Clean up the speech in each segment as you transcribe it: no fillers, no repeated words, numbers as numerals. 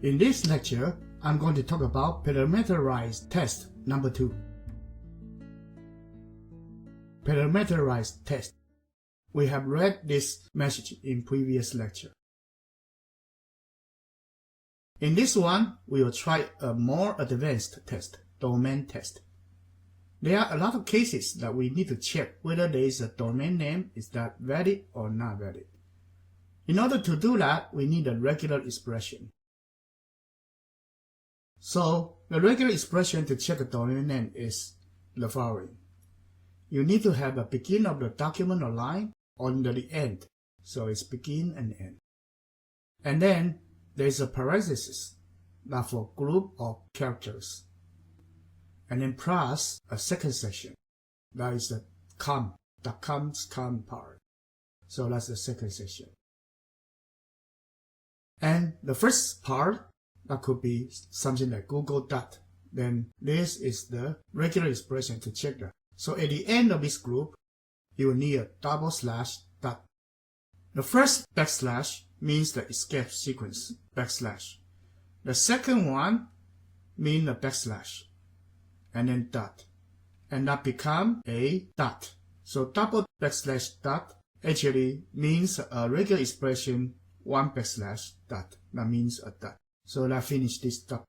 In this lecture, I'm going to talk about parameterized test number 2. Parameterized test. We have read this message in previous lecture. In this one, we will try a more advanced test, domain test. There are a lot of cases that we need to check whether there is a domain name is that valid or not valid. In order to do that, we need a regular expression. So, the regular expression to check a domain name is the following. You need to have a begin of the document or line on the end. So it's begin and end. And then there's a parenthesis that for group of characters. And then plus a second section. That is the com part. So that's the second section. And the first part, that could be something like Google dot. Then this is the regular expression to check that. So at the end of this group, you will need a double slash dot. The first backslash means the escape sequence backslash. The second one means a backslash and then dot. And that become a dot. So double backslash dot actually means a regular expression one backslash dot. That means a dot. So let's finish this dot.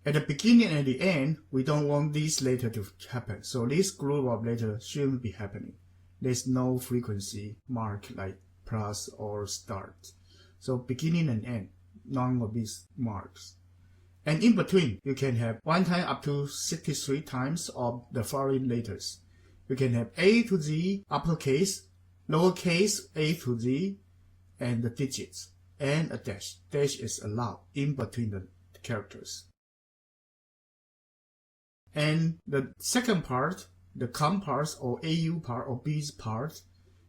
At the beginning and at the end, we don't want these letters to happen. So this group of letters shouldn't be happening. There's no frequency mark like plus or start. So beginning and end, none of these marks. And in between, you can have one time up to 63 times of the following letters. You can have A to Z, uppercase, lowercase A to Z, and the digits, and a dash. Dash is allowed in between the characters. And the second part, the com parts or AU part or B's part,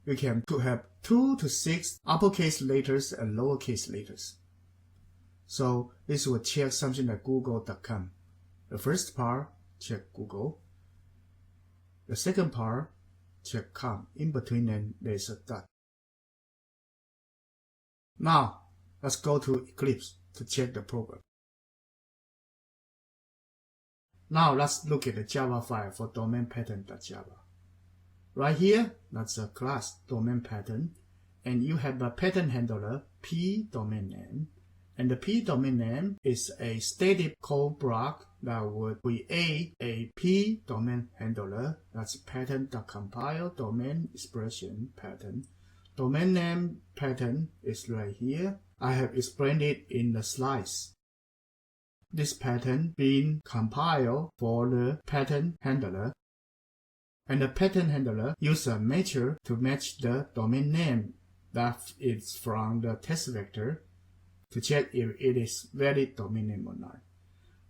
you can have 2 to 6 uppercase letters and lowercase letters. So this will check something like google.com. The first part, check Google. The second part, check com. In between them, there's a dot. Now, let's go to Eclipse to check the program. Now let's look at the Java file for domain pattern.java. Right here, that's a class domain pattern, and you have a pattern handler p domain name, and the p domain name is a static code block that would create a p domain handler. That's pattern.compile domain expression pattern. Domain name pattern is right here. I have explained it in the slides. This pattern being compiled for the pattern handler, and the pattern handler uses a matcher to match the domain name that is from the test vector to check if it is valid domain name or not.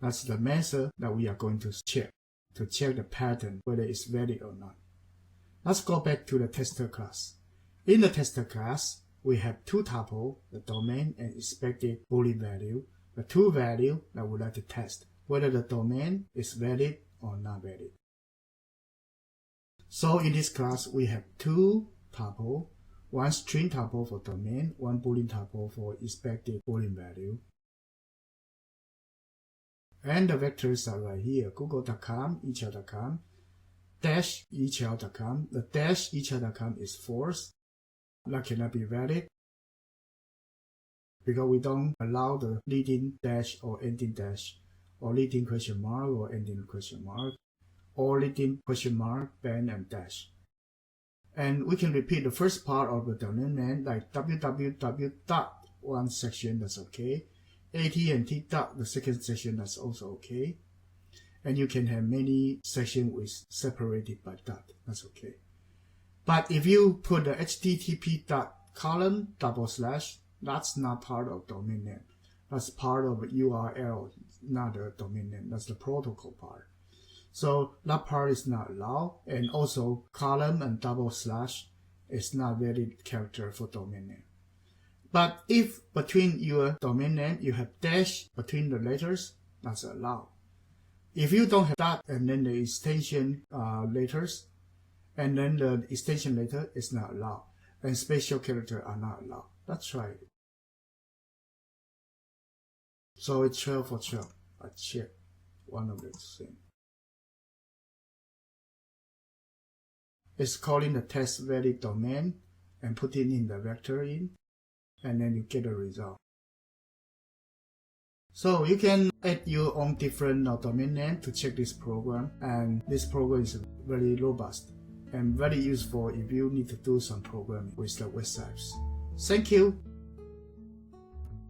That's the method that we are going to check the pattern whether it's valid or not. Let's go back to the tester class. In the tester class, we have two tuples, the domain and expected Boolean value, the two values that we like to test, whether the domain is valid or not valid. So in this class, we have two tuples, one string tuple for domain, one Boolean tuple for expected Boolean value. And the vectors are right here, google.com, eChat.com, dash eChat.com. The dash eChat.com is false. That cannot be valid because we don't allow the leading dash or ending dash, or leading question mark or ending question mark, or leading question mark, band, and dash. And we can repeat the first part of the domain name like www dot one section, that's okay. AT&T dot the second section, that's also okay. And you can have many sections with separated by dot, that's okay. But if you put the http dot colon double slash, that's not part of domain name. That's part of URL, not the domain name. That's the protocol part. So that part is not allowed. And also column and double slash is not valid character for domain name. But if between your domain name you have dash between the letters, that's allowed. If you don't have that and then the extension letters, and then the extension letter is not allowed, and special characters are not allowed. Let's try it. So it's 12 for 12. I check one of the things. It's calling the test valid domain and put it in the vector in, and then you get a result. So you can add your own different domain name to check this program, and this program is very robust and very useful if you need to do some programming with the websites. Thank you.